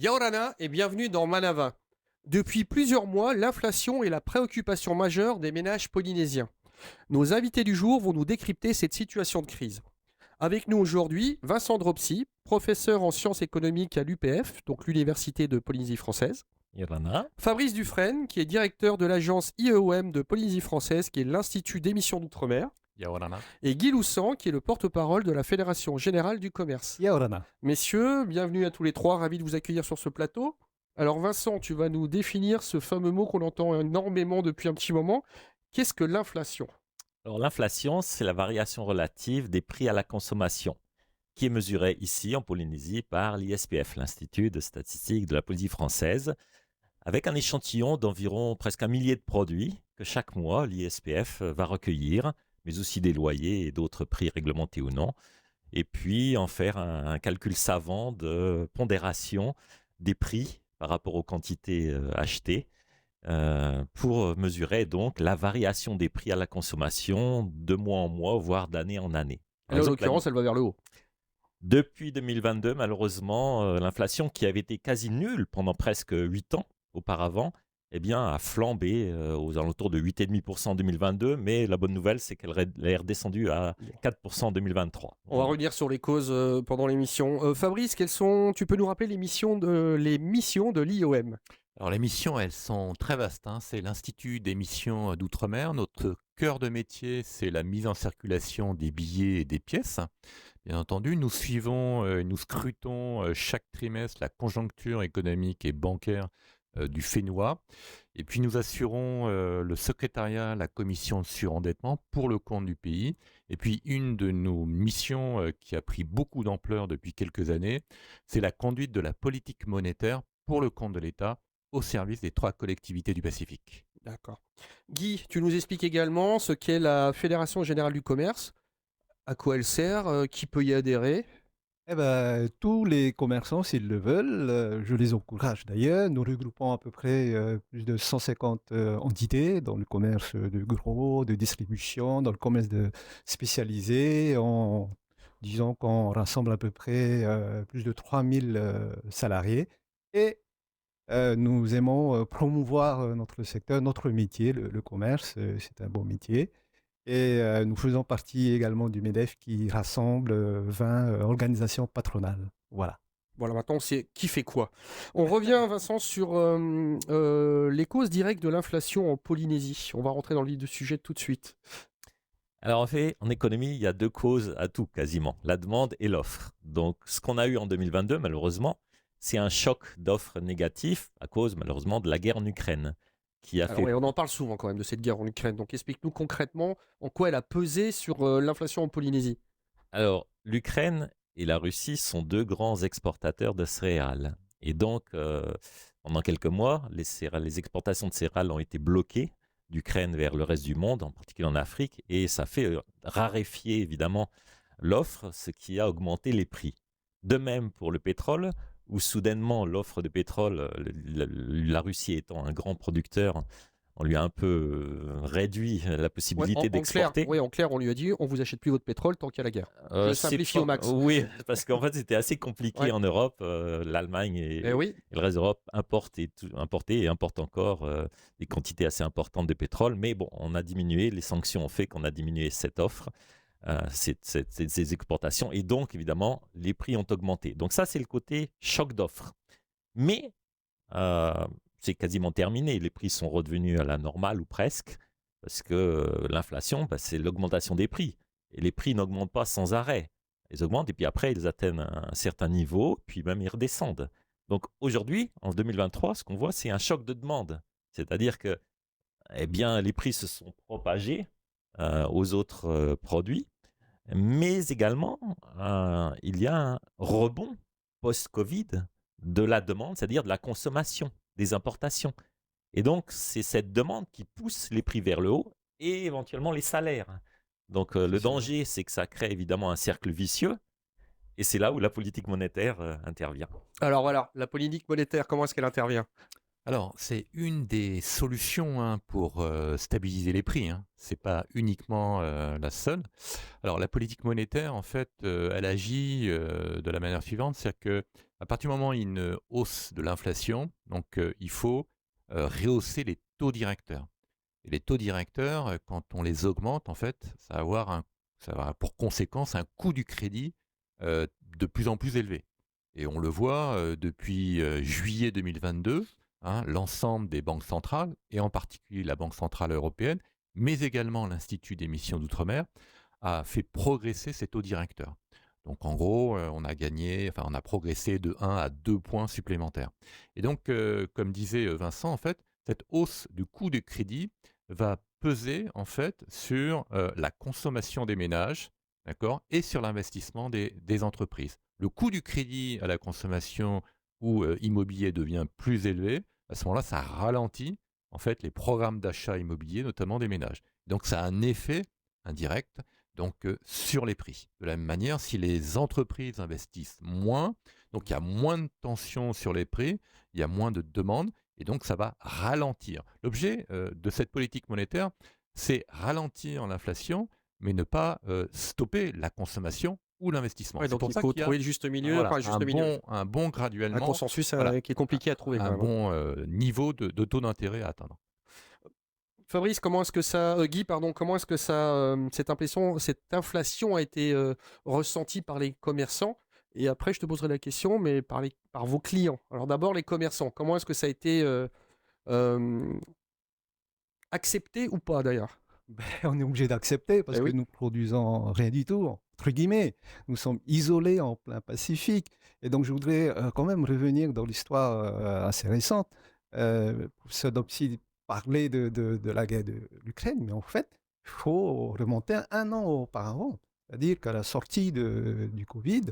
Yaorana et bienvenue dans Manava. Depuis plusieurs mois, l'inflation est la préoccupation majeure des ménages polynésiens. Nos invités du jour vont nous décrypter cette situation de crise. Avec nous aujourd'hui, Vincent Dropsy, professeur en sciences économiques à l'UPF, donc l'Université de Polynésie française. Irana. Fabrice Dufresne, qui est directeur de l'agence IEOM de Polynésie française, qui est l'Institut d'émission d'outre-mer. Yaorana. Et Guy Loussan, qui est le porte-parole de la Fédération générale du commerce. Yaorana. Messieurs, bienvenue à tous les trois, ravi de vous accueillir sur ce plateau. Alors Vincent, tu vas nous définir ce fameux mot qu'on entend énormément depuis un petit moment. Qu'est-ce que l'inflation? Alors l'inflation, c'est la variation relative des prix à la consommation, qui est mesurée ici en Polynésie par l'ISPF, l'Institut de statistique de la Polynésie française, avec un échantillon d'environ presque 1 millier de produits que chaque mois l'ISPF va recueillir, mais aussi des loyers et d'autres prix réglementés ou non, et puis en faire un calcul savant de pondération des prix par rapport aux quantités achetées pour mesurer donc la variation des prix à la consommation de mois en mois, voire d'année en année. Et là, en l'occurrence, elle va vers le haut. Depuis 2022, malheureusement, l'inflation qui avait été quasi nulle pendant presque 8 ans auparavant, eh bien, a flambé aux alentours de 8,5% en 2022, mais la bonne nouvelle, c'est qu'elle est redescendue à 4% en 2023. On va revenir sur les causes pendant l'émission. Fabrice, tu peux nous rappeler les missions de l'IOM? Alors les missions, elles sont très vastes, hein. C'est l'Institut des missions d'outre-mer. Notre cœur de métier, c'est la mise en circulation des billets et des pièces. Bien entendu, nous suivons, nous scrutons chaque trimestre la conjoncture économique et bancaire du FENUA. Et puis nous assurons le secrétariat, la commission de surendettement pour le compte du pays. Et puis une de nos missions qui a pris beaucoup d'ampleur depuis quelques années, c'est la conduite de la politique monétaire pour le compte de l'État au service des 3 collectivités du Pacifique. D'accord. Guy, tu nous expliques également ce qu'est la Fédération générale du commerce, à quoi elle sert, qui peut y adhérer. Eh ben, tous les commerçants, s'ils le veulent, je les encourage d'ailleurs. Nous regroupons à peu près plus de 150 entités dans le commerce de gros, de distribution, dans le commerce spécialisé. Disons qu'on rassemble à peu près plus de 3000 salariés. Et nous aimons promouvoir notre secteur, notre métier, le commerce. C'est un bon métier. Et nous faisons partie également du MEDEF qui rassemble 20 organisations patronales. Voilà. Voilà, maintenant c'est qui fait quoi. On revient, Vincent, sur les causes directes de l'inflation en Polynésie. On va rentrer dans le vif du sujet tout de suite. Alors en fait, en économie, il y a 2 causes à tout quasiment, la demande et l'offre. Donc ce qu'on a eu en 2022, malheureusement, c'est un choc d'offres négatif à cause malheureusement de la guerre en Ukraine, qui a Alors, fait... ouais, on en parle souvent quand même de cette guerre en Ukraine. Donc explique-nous concrètement en quoi elle a pesé sur l'inflation en Polynésie. Alors l'Ukraine et la Russie sont 2 grands exportateurs de céréales. Et donc, pendant quelques mois, les exportations de céréales ont été bloquées d'Ukraine vers le reste du monde, en particulier en Afrique, et ça fait raréfier évidemment l'offre, ce qui a augmenté les prix. De même pour le pétrole, où soudainement l'offre de pétrole, la Russie étant un grand producteur, on lui a un peu réduit la Ouais, possibilité d'exporter. en clair, on lui a dit on vous achète plus votre pétrole tant qu'il y a la guerre. Je simplifie au max. Oui, parce qu'en fait c'était assez compliqué Ouais. en Europe. L'Allemagne Eh oui. et le reste de l'Europe importaient et importent encore des quantités assez importantes de pétrole. Mais bon, on a diminué, les sanctions ont fait qu'on a diminué cette offre, ces exportations. Et donc, évidemment, les prix ont augmenté. Donc ça, c'est le côté choc d'offre. Mais euh, c'est quasiment terminé. Les prix sont redevenus à la normale ou presque, parce que l'inflation, c'est l'augmentation des prix. Et les prix n'augmentent pas sans arrêt. Ils augmentent et puis après, ils atteignent un certain niveau, puis même ils redescendent. Donc aujourd'hui, en 2023, ce qu'on voit, c'est un choc de demande. C'est-à-dire que eh bien, les prix se sont propagés aux autres produits, mais également, il y a un rebond post-Covid de la demande, c'est-à-dire de la consommation, des importations. Et donc, c'est cette demande qui pousse les prix vers le haut et éventuellement les salaires. Donc, le danger, c'est que ça crée évidemment un cercle vicieux. Et c'est là où la politique monétaire intervient. Alors voilà, la politique monétaire, comment est-ce qu'elle intervient? Alors, c'est une des solutions, hein, pour stabiliser les prix, hein. C'est pas uniquement la seule. Alors, la politique monétaire, en fait, elle agit de la manière suivante, c'est-à-dire que À partir du moment où il y a une hausse de l'inflation, donc il faut rehausser les taux directeurs. Et les taux directeurs, quand on les augmente, en fait, ça va avoir pour conséquence un coût du crédit de plus en plus élevé. Et on le voit depuis juillet 2022, hein, l'ensemble des banques centrales, et en particulier la Banque centrale européenne, mais également l'Institut d'émission d'outre-mer, a fait progresser ces taux directeurs. Donc en gros, on a progressé de 1 à 2 points supplémentaires. Et donc, comme disait Vincent, en fait, cette hausse du coût du crédit va peser en fait sur la consommation des ménages, d'accord, et sur l'investissement des entreprises. Le coût du crédit à la consommation ou immobilier devient plus élevé. À ce moment-là, ça ralentit en fait les programmes d'achat immobilier, notamment des ménages. Donc ça a un effet indirect donc sur les prix. De la même manière, si les entreprises investissent moins, donc il y a moins de tension sur les prix, il y a moins de demandes, et donc ça va ralentir. L'objet de cette politique monétaire, c'est ralentir l'inflation, mais ne pas stopper la consommation ou l'investissement. Ouais, C'est donc pour il ça faut qu'il y a trouver le juste milieu, voilà, enfin le juste milieu, un bon un graduellement, consensus voilà, qui est compliqué à trouver un quand même, hein. bon niveau de taux d'intérêt à atteindre. Fabrice, comment est-ce que ça, Guy, pardon, comment est-ce que ça, cette inflation a été ressentie par les commerçants? Et après, je te poserai la question, mais par vos clients. Alors d'abord, les commerçants, comment est-ce que ça a été euh, accepté ou pas d'ailleurs? Ben, on est obligé d'accepter parce Eh que oui. nous produisons rien du tout, entre guillemets. Nous sommes isolés en plein Pacifique. Et donc, je voudrais quand même revenir dans l'histoire assez récente. Professeur Dopsy parlait de la guerre de l'Ukraine, mais en fait, il faut remonter un an auparavant. C'est-à-dire qu'à la sortie du Covid,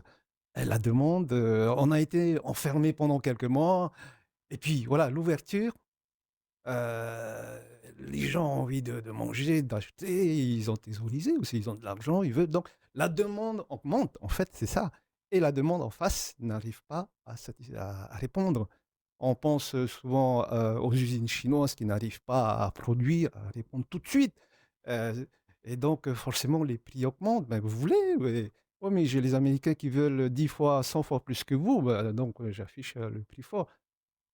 la demande, on a été enfermés pendant quelques mois. Et puis, voilà, l'ouverture. Les gens ont envie de manger, d'acheter, ils ont thésaurisé aussi, ils ont de l'argent, ils veulent. Donc, la demande augmente, en fait, c'est ça. Et la demande en face n'arrive pas à répondre. On pense souvent aux usines chinoises qui n'arrivent pas à produire, à répondre tout de suite. Euh, et donc, forcément, les prix augmentent. Ben, vous voulez, ouais. Ouais, mais j'ai les Américains qui veulent 10 fois, 100 fois plus que vous. Ben, donc, j'affiche le prix fort.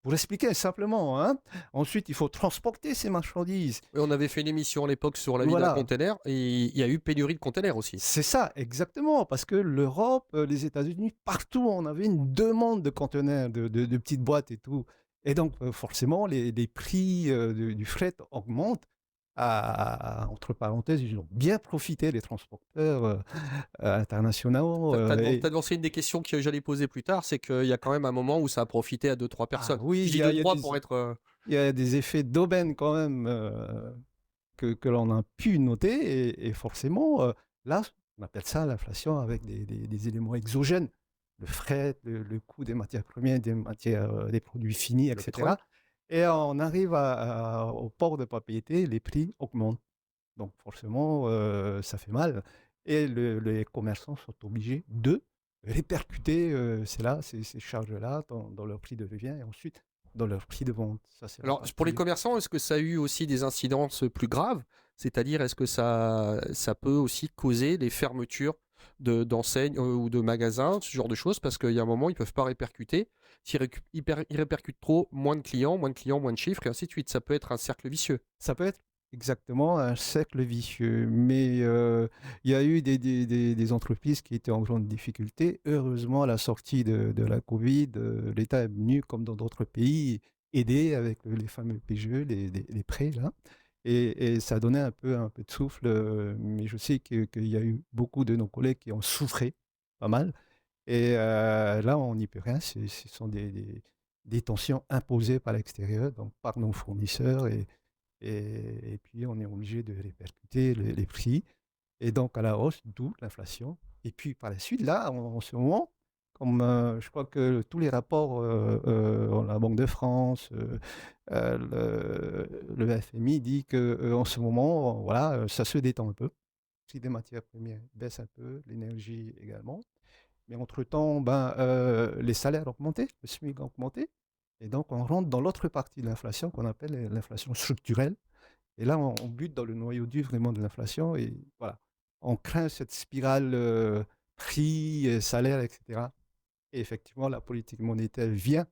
Pour expliquer simplement, hein. Ensuite, il faut transporter ces marchandises. Oui, on avait fait une émission à l'époque sur la vie d'un Voilà, container et il y a eu pénurie de containers aussi. c'est ça, exactement, parce que l'Europe, les États-Unis, partout, on avait une demande de conteneurs, de petites boîtes et tout. Et donc, forcément, les prix du fret augmentent. Entre parenthèses, ils ont bien profité, les transporteurs internationaux. T'as devancé une des questions que j'allais poser plus tard, c'est qu'il y a quand même un moment où ça a profité à 2-3 Ah personnes. oui, Je dis 2-3 pour être... il y a des effets d'aubaine quand même que l'on a pu noter. Et forcément, là, on appelle ça l'inflation avec des éléments exogènes. Le fret, le coût des matières premières, des produits finis, le pétrole. etc. Et on arrive au port de propriété, les prix augmentent. Donc forcément, ça fait mal. Et les commerçants sont obligés de répercuter ces charges-là dans leur prix de revient et ensuite dans leur prix de vente. Ça, c'est la Alors, pour les partie. commerçants, est-ce que ça a eu aussi des incidences plus graves? C'est-à-dire, est-ce que ça peut aussi causer des fermetures d'enseignes ou de magasins, ce genre de choses? Parce qu'il y a un moment, ils ne peuvent pas répercuter. Ils répercutent trop, moins de clients, moins de chiffres, et ainsi de suite. Ça peut être un cercle vicieux. Ça peut être exactement un cercle vicieux, mais il y a eu des entreprises qui étaient en grande difficulté. Heureusement, à la sortie de la Covid, l'État est venu, comme dans d'autres pays, aider avec les fameux PGE, les prêts, là. Et ça a donné un peu de souffle, mais je sais qu'il y a eu beaucoup de nos collègues qui ont souffré pas mal. Et là, on n'y peut rien. Ce sont des tensions imposées par l'extérieur, donc par nos fournisseurs. Et puis, on est obligé de répercuter les prix. Et donc, à la hausse, d'où l'inflation. Et puis, par la suite, là, en ce moment, comme je crois que tous les rapports, la Banque de France, le FMI dit qu'en ce moment, voilà, ça se détend un peu. Le prix des matières premières baisse un peu, l'énergie également. Mais entre-temps, ben, les salaires ont augmenté, le SMIC a augmenté. Et donc, on rentre dans l'autre partie de l'inflation qu'on appelle l'inflation structurelle. Et là, on bute dans le noyau dur vraiment de l'inflation. Et voilà, on craint cette spirale prix, salaire, etc. Et effectivement, la politique monétaire vient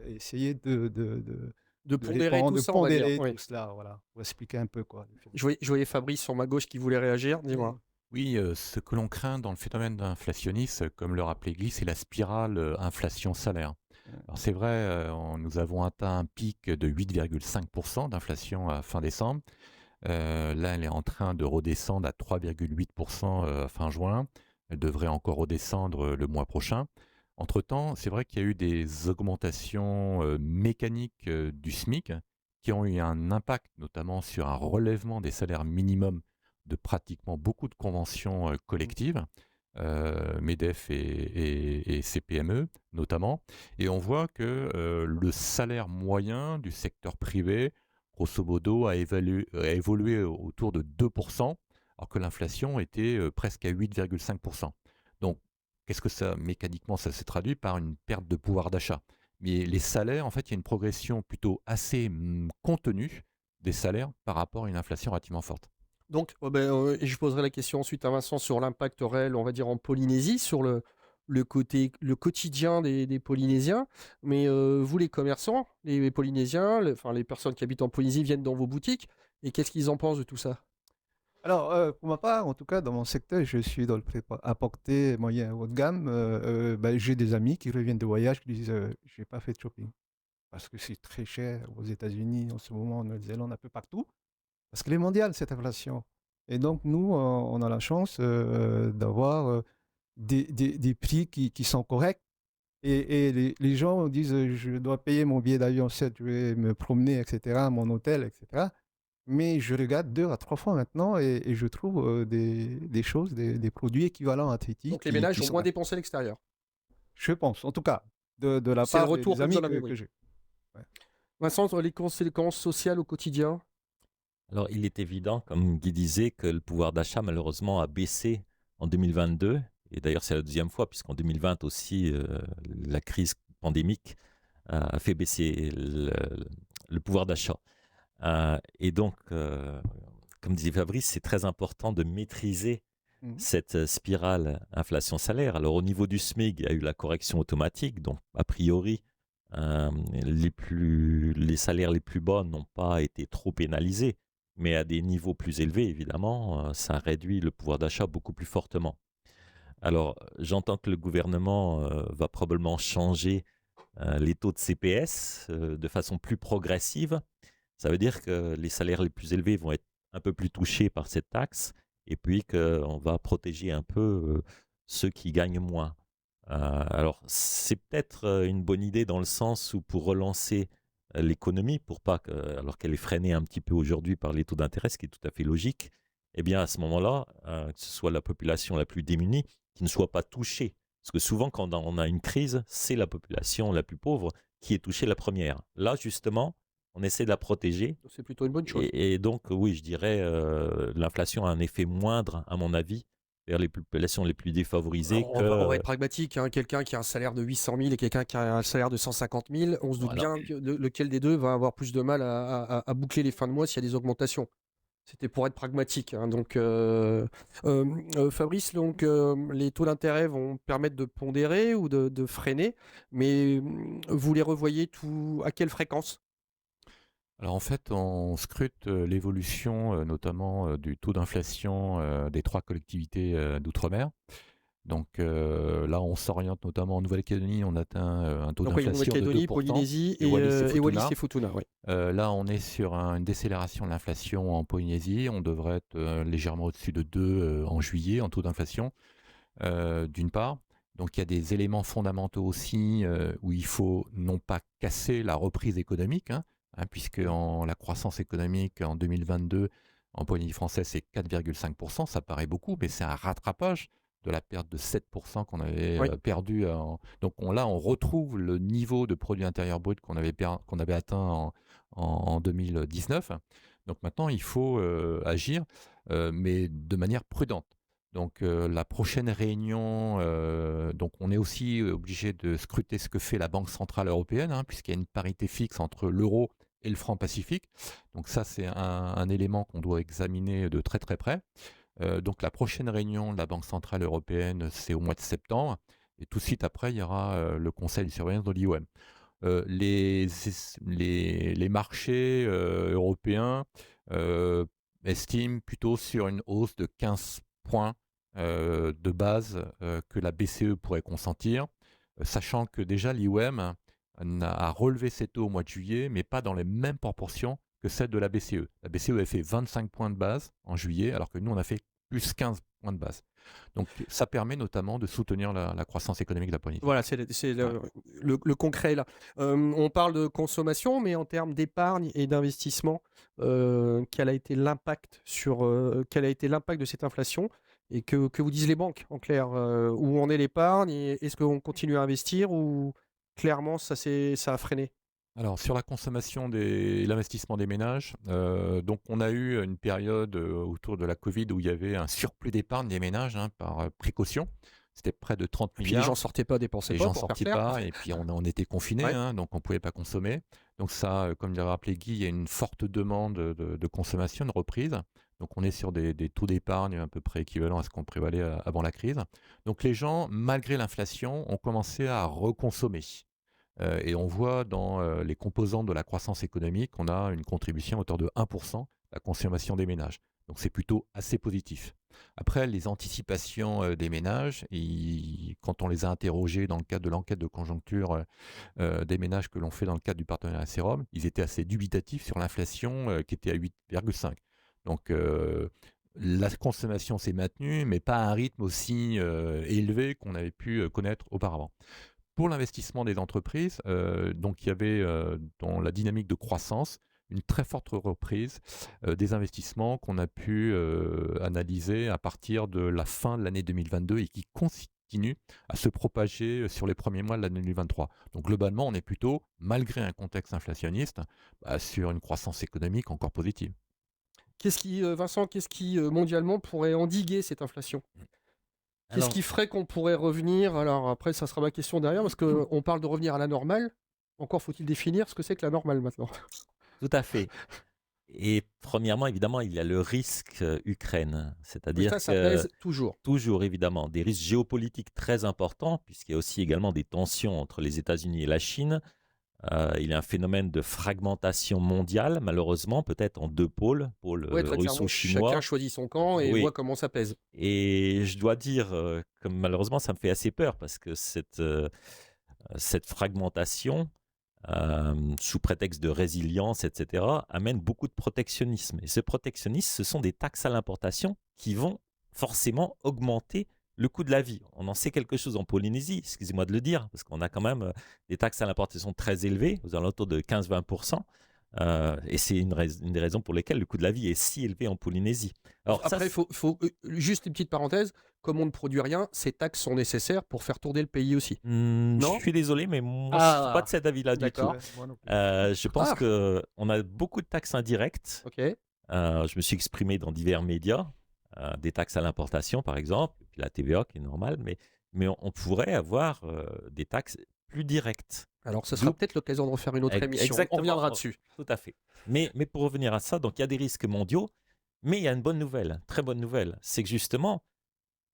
essayer De pondérer tout de ça, on va dire. pondérer Oui. tout cela, voilà, pour expliquer un peu quoi. Je voyais Fabrice sur ma gauche qui voulait réagir. Dis-moi. Oui, ce que l'on craint dans le phénomène inflationniste, comme le rappelait Guy, c'est la spirale inflation-salaire. Alors c'est vrai, nous avons atteint un pic de 8,5% d'inflation à fin décembre. Là, elle est en train de redescendre à 3,8% à fin juin. Elle devrait encore redescendre le mois prochain. Entre-temps, c'est vrai qu'il y a eu des augmentations mécaniques du SMIC qui ont eu un impact notamment sur un relèvement des salaires minimums de pratiquement beaucoup de conventions collectives, MEDEF et CPME notamment. Et on voit que le salaire moyen du secteur privé, grosso modo, a évolué autour de 2%, alors que l'inflation était presque à 8,5%. Donc, qu'est-ce que ça, mécaniquement, ça s'est traduit par une perte de pouvoir d'achat. Mais les salaires, en fait, il y a une progression plutôt assez contenue des salaires par rapport à une inflation relativement forte. Donc, et je poserai la question ensuite à Vincent sur l'impact réel, on va dire, en Polynésie, sur le quotidien des Polynésiens. Mais vous, les commerçants, les Polynésiens, les personnes qui habitent en Polynésie viennent dans vos boutiques. Et qu'est-ce qu'ils en pensent de tout ça? Alors, pour ma part, en tout cas, dans mon secteur, je suis dans le prêt-à-porter moyen haut de gamme. J'ai des amis qui reviennent de voyage qui disent j'ai pas fait de shopping parce que c'est très cher aux États-Unis en ce moment, en Nouvelle-Zélande, un peu partout. Parce qu'elle est mondiale, cette inflation. Et donc, nous, on a la chance d'avoir des prix qui sont corrects. Et les gens disent, je dois payer mon billet d'avion, certes, je vais me promener, etc., mon hôtel, etc. Mais je regarde 2 à 3 fois maintenant et je trouve des choses, des produits équivalents à Tahiti Donc, les qui ménages ont sont, moins dépensé à l'extérieur. je pense, en tout cas, de la C'est le part retour des que vous amis en avez, que oui. j'ai. Ouais. Vincent, les conséquences sociales au quotidien? Alors, il est évident, comme Guy disait, que le pouvoir d'achat, malheureusement, a baissé en 2022. Et d'ailleurs, c'est la deuxième fois, puisqu'en 2020 aussi, la crise pandémique a fait baisser le pouvoir d'achat. Et donc, comme disait Fabrice, c'est très important de maîtriser Mhm. cette spirale inflation-salaire. Alors, au niveau du SMIC, il y a eu la correction automatique. Donc, a priori, les salaires les plus bas n'ont pas été trop pénalisés. Mais à des niveaux plus élevés, évidemment, ça réduit le pouvoir d'achat beaucoup plus fortement. Alors, j'entends que le gouvernement va probablement changer les taux de CPS de façon plus progressive. Ça veut dire que les salaires les plus élevés vont être un peu plus touchés par cette taxe et puis qu'on va protéger un peu ceux qui gagnent moins. Alors, c'est peut-être une bonne idée dans le sens où pour relancer l'économie, pour pas que, alors qu'elle est freinée un petit peu aujourd'hui par les taux d'intérêt, ce qui est tout à fait logique, eh bien à ce moment-là, que ce soit la population la plus démunie qui ne soit pas touchée. Parce que souvent, quand on a une crise, c'est la population la plus pauvre qui est touchée la première. Là, justement, on essaie de la protéger. C'est plutôt une bonne chose. Et donc, oui, je dirais, l'inflation a un effet moindre, à mon avis, vers les populations les plus défavorisées. On va être pragmatique. Hein. Quelqu'un qui a un salaire de 800 000 et quelqu'un qui a un salaire de 150 000, on se doute bien que lequel des deux va avoir plus de mal à boucler les fins de mois s'il y a des augmentations. C'était pour être pragmatique. Hein. Donc, Fabrice, donc, les taux d'intérêt vont permettre de pondérer ou de freiner, mais vous les revoyez à quelle fréquence? Alors en fait, on scrute l'évolution notamment du taux d'inflation des 3 collectivités d'outre-mer. Donc là, on s'oriente notamment en Nouvelle-Calédonie, on atteint un taux Donc, oui, d'inflation de Nouvelle-Calédonie, 2%. Polynésie et Wallis Wallis et Futuna. Oui. Là, on est sur une décélération de l'inflation en Polynésie. On devrait être légèrement au-dessus de 2 en juillet en taux d'inflation, d'une part. Donc il y a des éléments fondamentaux aussi où il faut non pas casser la reprise économique, puisque la croissance économique en 2022 en Polynésie française, c'est 4,5%. Ça paraît beaucoup, mais c'est un rattrapage de la perte de 7% qu'on avait perdu. Donc là, on retrouve le niveau de produit intérieur brut qu'on avait atteint en 2019. Donc maintenant, il faut agir, mais de manière prudente. Donc la prochaine réunion, donc on est aussi obligé de scruter ce que fait la Banque centrale européenne, puisqu'il y a une parité fixe entre l'euro et le franc Pacifique. Donc ça, c'est un élément qu'on doit examiner de très très près. Donc la prochaine réunion de la Banque centrale européenne, c'est au mois de septembre. Et tout de suite après, il y aura le conseil de surveillance de l'IOM. Les marchés européens euh, estiment plutôt sur une hausse de 15 points de base que la BCE pourrait consentir, sachant que déjà l'IOM a relevé ses taux au mois de juillet, mais pas dans les mêmes proportions que celle de la BCE. La BCE a fait 25 points de base en juillet, alors que nous, on a fait plus 15 points de base. Donc ça permet notamment de soutenir la croissance économique de la Polynésie. Voilà, c'est le concret là. On parle de consommation, mais en termes d'épargne et d'investissement, quel a été l'impact de cette inflation et que vous disent les banques en clair, où en est l'épargne et est-ce qu'on continue à investir ou clairement ça a freiné? Alors, sur la consommation et l'investissement des ménages, donc on a eu une période autour de la Covid où il y avait un surplus d'épargne des ménages par précaution. C'était près de 30 Et puis les milliards. gens sortaient pas, dépensaient Les pas gens pour faire sortaient clair. pas et puis on était confinés, Ouais. donc on ne pouvait pas consommer. Donc ça, comme l'a rappelé Guy, il y a une forte demande de consommation, de reprise. Donc on est sur des taux d'épargne à peu près équivalents à ce qu'on prévalait avant la crise. Donc les gens, malgré l'inflation, ont commencé à reconsommer. Et on voit dans les composantes de la croissance économique, on a une contribution à hauteur de 1% la consommation des ménages. Donc c'est plutôt assez positif. Après, les anticipations des ménages, quand on les a interrogés dans le cadre de l'enquête de conjoncture des ménages que l'on fait dans le cadre du partenariat Sérum, ils étaient assez dubitatifs sur l'inflation qui était à 8,5. Donc la consommation s'est maintenue, mais pas à un rythme aussi élevé qu'on avait pu connaître auparavant. Pour l'investissement des entreprises, donc il y avait dans la dynamique de croissance une très forte reprise des investissements qu'on a pu analyser à partir de la fin de l'année 2022 et qui continue à se propager sur les premiers mois de l'année 2023. Donc globalement, on est plutôt, malgré un contexte inflationniste, sur une croissance économique encore positive. Vincent, qu'est-ce qui mondialement pourrait endiguer cette inflation? Qu'est-ce Alors, qui ferait qu'on pourrait revenir? Alors après, ça sera ma question derrière, parce qu'on parle de revenir à la normale. Encore faut-il définir ce que c'est que la normale maintenant. tout à fait. Et premièrement, évidemment, il y a le risque Ukraine, Oui, c'est-à-dire ça que pèse toujours. toujours évidemment des risques géopolitiques très importants, puisqu'il y a aussi également des tensions entre les États-Unis et la Chine. Il y a un phénomène de fragmentation mondiale, malheureusement, peut-être en deux pôles, pôle Ouais, très clairement, chacun russo-chinois. choisit son camp et Oui, voit comment ça pèse. et je dois dire que malheureusement, ça me fait assez peur parce que cette fragmentation, sous prétexte de résilience, etc., amène beaucoup de protectionnisme. Et ce protectionnisme, ce sont des taxes à l'importation qui vont forcément augmenter le coût de la vie. On en sait quelque chose en Polynésie, excusez-moi de le dire, parce qu'on a quand même des taxes à l'importation très élevées, aux alentours de 15-20%. Et c'est une des raisons pour lesquelles le coût de la vie est si élevé en Polynésie. Alors, Après, il faut juste une petite parenthèse. Comme on ne produit rien, ces taxes sont nécessaires pour faire tourner le pays aussi. je Non? suis désolé, mais moi, je ne suis pas de cet avis-là du tout. D'accord. Moi non plus. Je pense Ah. qu'on a beaucoup de taxes indirectes. Ok. Je me suis exprimé dans divers médias, des taxes à l'importation par exemple, puis la TVA qui est normale, mais on pourrait avoir des taxes plus directes. Alors, ce sera D'où- peut-être l'occasion de refaire une autre émission. Exactement. On reviendra dessus. Tout à fait. Mais pour revenir à ça, donc il y a des risques mondiaux, mais il y a une bonne nouvelle, très bonne nouvelle, c'est que justement,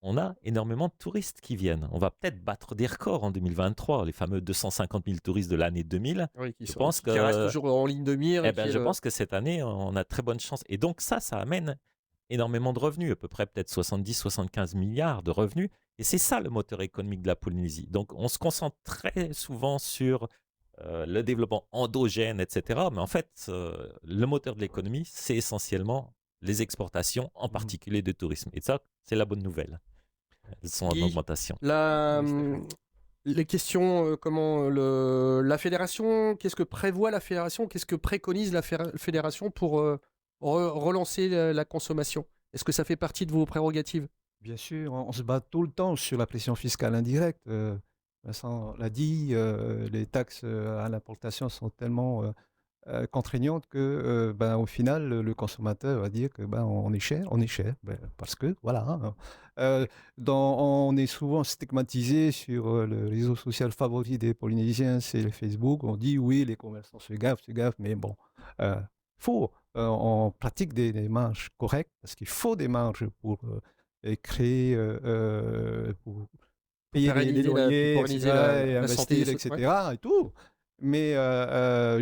on a énormément de touristes qui viennent. On va peut-être battre des records en 2023, les fameux 250 000 touristes de l'année 2000. Oui, Je pense qui restent que toujours en ligne de mire. eh et ben, qui est je le- pense que cette année, on a très bonne chance. Et donc ça amène énormément de revenus, à peu près peut-être 70-75 milliards de revenus. Et c'est ça le moteur économique de la Polynésie. Donc on se concentre très souvent sur le développement endogène, etc. Mais en fait, le moteur de l'économie, c'est essentiellement les exportations, en particulier de tourisme. Et ça, c'est la bonne nouvelle. Elles sont en Guy, augmentation. les questions, la fédération, qu'est-ce que prévoit la fédération? Qu'est-ce que préconise la fédération pour relancer la consommation? Est-ce que ça fait partie de vos prérogatives? Bien sûr, on se bat tout le temps sur la pression fiscale indirecte. Vincent l'a dit, les taxes à l'importation sont tellement contraignantes que, au final, le consommateur va dire que on est cher, parce que voilà. Hein. On est souvent stigmatisé sur le réseau social favori des Polynésiens, c'est le Facebook. On dit oui, les commerçants se gaffent, mais bon, faut. On pratique des marges correctes parce qu'il faut des marges pour créer, payer les pérenniser loyers, pérenniser etc., et la santé, investir, etc. et tout. Mais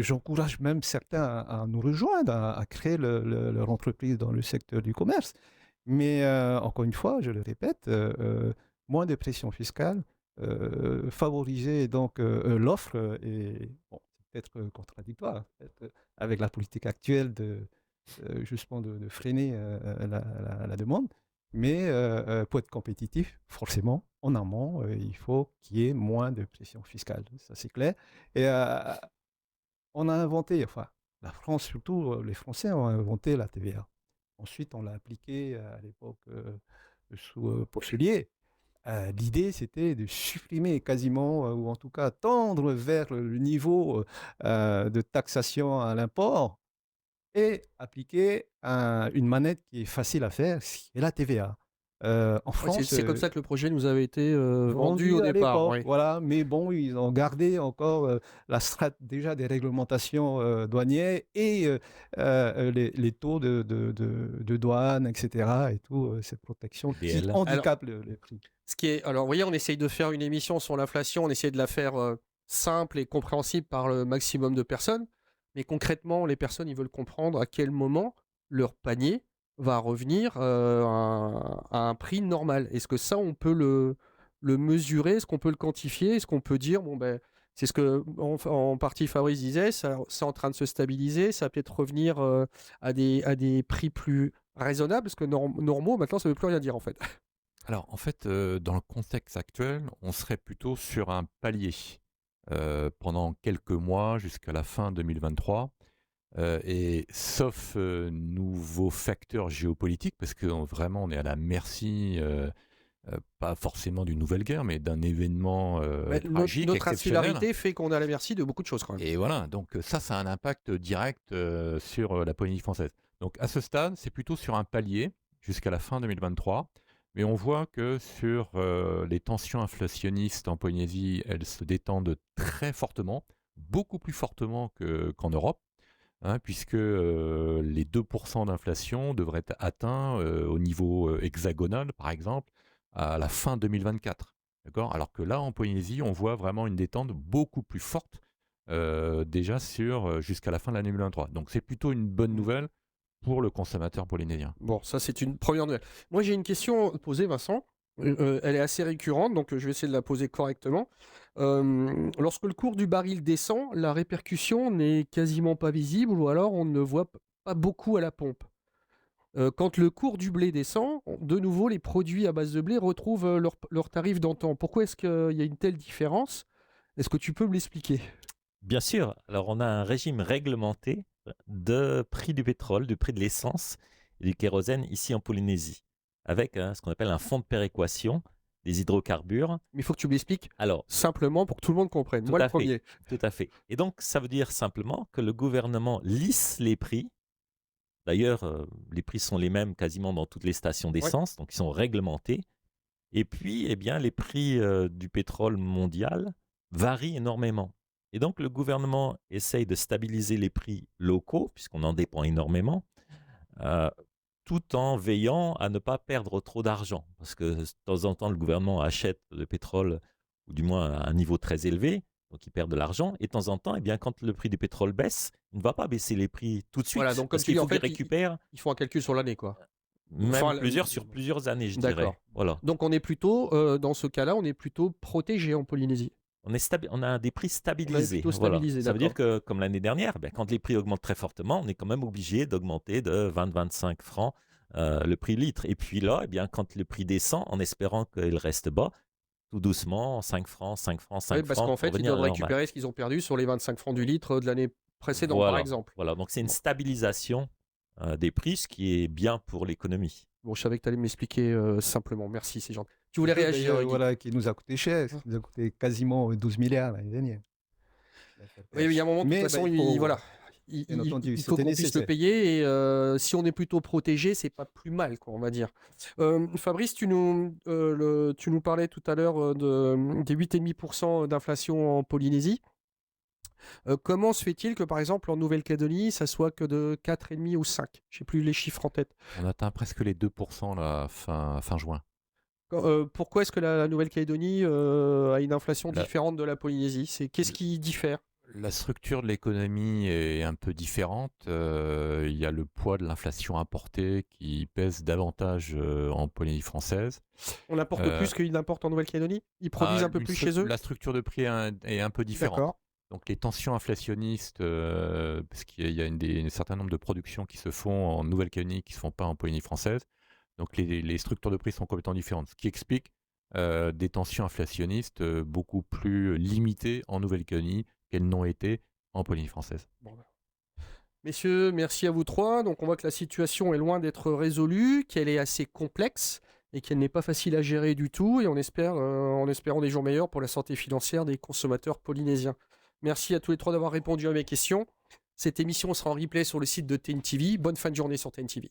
j'encourage même certains à nous rejoindre, à créer leur entreprise dans le secteur du commerce. Mais encore une fois, je le répète, moins de pression fiscale, favoriser donc l'offre, et bon, c'est peut-être contradictoire peut-être, avec la politique actuelle justement de freiner la demande. Mais pour être compétitif, forcément, en amont, il faut qu'il y ait moins de pression fiscale. Ça, c'est clair. Et on a inventé, enfin, la France surtout, les Français ont inventé la TVA. Ensuite, on l'a appliquée à l'époque sous Porcelier. L'idée, c'était de supprimer quasiment, ou en tout cas tendre vers le niveau de taxation à l'import et appliquer une manette qui est facile à faire, c'est la TVA. En Ouais, c'est France, c'est comme ça que le projet nous avait été vendu au vendu à départ. l'époque, Ouais. voilà, mais bon, ils ont gardé encore la strate déjà des réglementations douanières et les taux de douane, etc. et tout, cette protection qui BL. handicape les prix. Alors, vous voyez, on essaye de faire une émission sur l'inflation, on essaye de la faire simple et compréhensible par le maximum de personnes. Mais concrètement, les personnes, ils veulent comprendre à quel moment leur panier va revenir à un prix normal. Est-ce que ça, on peut le mesurer? Est-ce qu'on peut le quantifier? Est-ce qu'on peut dire, bon, ben, c'est ce que en partie Fabrice disait, ça, c'est en train de se stabiliser, ça va peut-être revenir à des prix plus raisonnables, parce que normaux, maintenant, ça ne veut plus rien dire, en fait. Alors, en fait, dans le contexte actuel, on serait plutôt sur un palier pendant quelques mois jusqu'à la fin 2023. Et sauf nouveaux facteurs géopolitiques, parce que vraiment on est à la merci, pas forcément d'une nouvelle guerre, mais d'un événement Mais tragique, notre exceptionnel. insularité fait qu'on est à la merci de beaucoup de choses, quand même. Et voilà, donc ça a un impact direct sur la Polynésie française. Donc à ce stade, c'est plutôt sur un palier jusqu'à la fin 2023. Mais on voit que sur les tensions inflationnistes en Polynésie, elles se détendent très fortement, beaucoup plus fortement qu'en Europe, hein, puisque les 2% d'inflation devraient être atteints au niveau hexagonal, par exemple, à la fin 2024. D'accord ? Alors que là, en Polynésie, on voit vraiment une détente beaucoup plus forte déjà jusqu'à la fin de l'année 2023. Donc c'est plutôt une bonne nouvelle pour le consommateur polynésien. Bon, ça, c'est une première nouvelle. Moi, j'ai une question à poser, Vincent. Elle est assez récurrente, donc je vais essayer de la poser correctement. Lorsque le cours du baril descend, la répercussion n'est quasiment pas visible, ou alors on ne le voit pas beaucoup à la pompe. Quand le cours du blé descend, de nouveau, les produits à base de blé retrouvent leur tarif d'antan. Pourquoi est-ce qu'il y a une telle différence? Est-ce que tu peux me l'expliquer? Bien sûr. Alors, on a un régime réglementé de prix du pétrole, du prix de l'essence et du kérosène ici en Polynésie, avec ce qu'on appelle un fonds de péréquation des hydrocarbures. Mais il faut que tu me l'expliques Alors, simplement pour que tout le monde comprenne. tout Moi, le à fait, premier. tout à fait. Et donc, ça veut dire simplement que le gouvernement lisse les prix. D'ailleurs, les prix sont les mêmes quasiment dans toutes les stations d'essence, donc ils sont réglementés. Et puis, eh bien, les prix du pétrole mondial varient énormément. Et donc, le gouvernement essaye de stabiliser les prix locaux, puisqu'on en dépend énormément, tout en veillant à ne pas perdre trop d'argent. Parce que de temps en temps, le gouvernement achète le pétrole, ou du moins à un niveau très élevé, donc il perd de l'argent. Et de temps en temps, eh bien, quand le prix du pétrole baisse, il ne va pas baisser les prix tout de suite. Voilà, donc comme parce tu qu'il dis, faut en fait, qu'il récupère ils font un calcul sur l'année, quoi. même Enfin, sur plusieurs années, je D'accord. dirais. Voilà. Donc on est plutôt, dans ce cas-là, on est plutôt protégé en Polynésie. On a des prix On est stabilisés. plutôt Voilà. stabilisé, Ça veut dire d'accord. que, comme l'année dernière, ben, quand les prix augmentent très fortement, on est quand même obligé d'augmenter de 20-25 francs le prix litre. Et puis là, eh bien, quand le prix descend, en espérant qu'il reste bas, tout doucement, 5 francs, 5 francs, 5 Oui, parce francs, qu'en pour fait, ils revenir à doivent la normale. récupérer ce qu'ils ont perdu sur les 25 francs du litre de l'année précédente, par Voilà. exemple. Voilà. Donc c'est une Bon. stabilisation des prix, ce qui est bien pour l'économie. Bon, je savais que tu allais m'expliquer simplement. Merci, c'est gentil. Tu voulais D'ailleurs, réagir, Guy? voilà, qui nous a coûté cher, qui nous a coûté quasiment 12 milliards l'année dernière. Oui, il y a un moment, de toute Mais façon, il faut, voilà. Il, bien il- entendu, il faut c'était qu'on puisse le nécessaire. payer et si on est plutôt protégé, c'est pas plus mal, quoi, on va dire. Fabrice, tu nous parlais tout à l'heure des 8,5% d'inflation en Polynésie. Comment se fait-il que, par exemple, en Nouvelle-Calédonie, ça soit que de 4,5 ou 5? Je n'ai plus les chiffres en tête. On atteint presque les 2% là, fin juin. Pourquoi est-ce que la Nouvelle-Calédonie a une inflation La, différente de la Polynésie? Qu'est-ce qui diffère? la structure de l'économie est un peu différente. Il y a le poids de l'inflation importée qui pèse davantage en Polynésie française. On importe Euh, plus qu'ils n'importent en Nouvelle-Calédonie? Ils produisent un peu plus chez eux? La structure de prix est un peu différente. D'accord. Donc les tensions inflationnistes, parce qu'il y a un certain nombre de productions qui se font en Nouvelle-Calédonie qui ne se font pas en Polynésie française. Donc les structures de prix sont complètement différentes, ce qui explique des tensions inflationnistes beaucoup plus limitées en Nouvelle-Calédonie qu'elles n'ont été en Polynésie française. Bon, bah. Messieurs, merci à vous trois. Donc on voit que la situation est loin d'être résolue, qu'elle est assez complexe et qu'elle n'est pas facile à gérer du tout. Et on espère, en espérant des jours meilleurs pour la santé financière des consommateurs polynésiens. Merci à tous les trois d'avoir répondu à mes questions. Cette émission sera en replay sur le site de TNTV. Bonne fin de journée sur TNTV.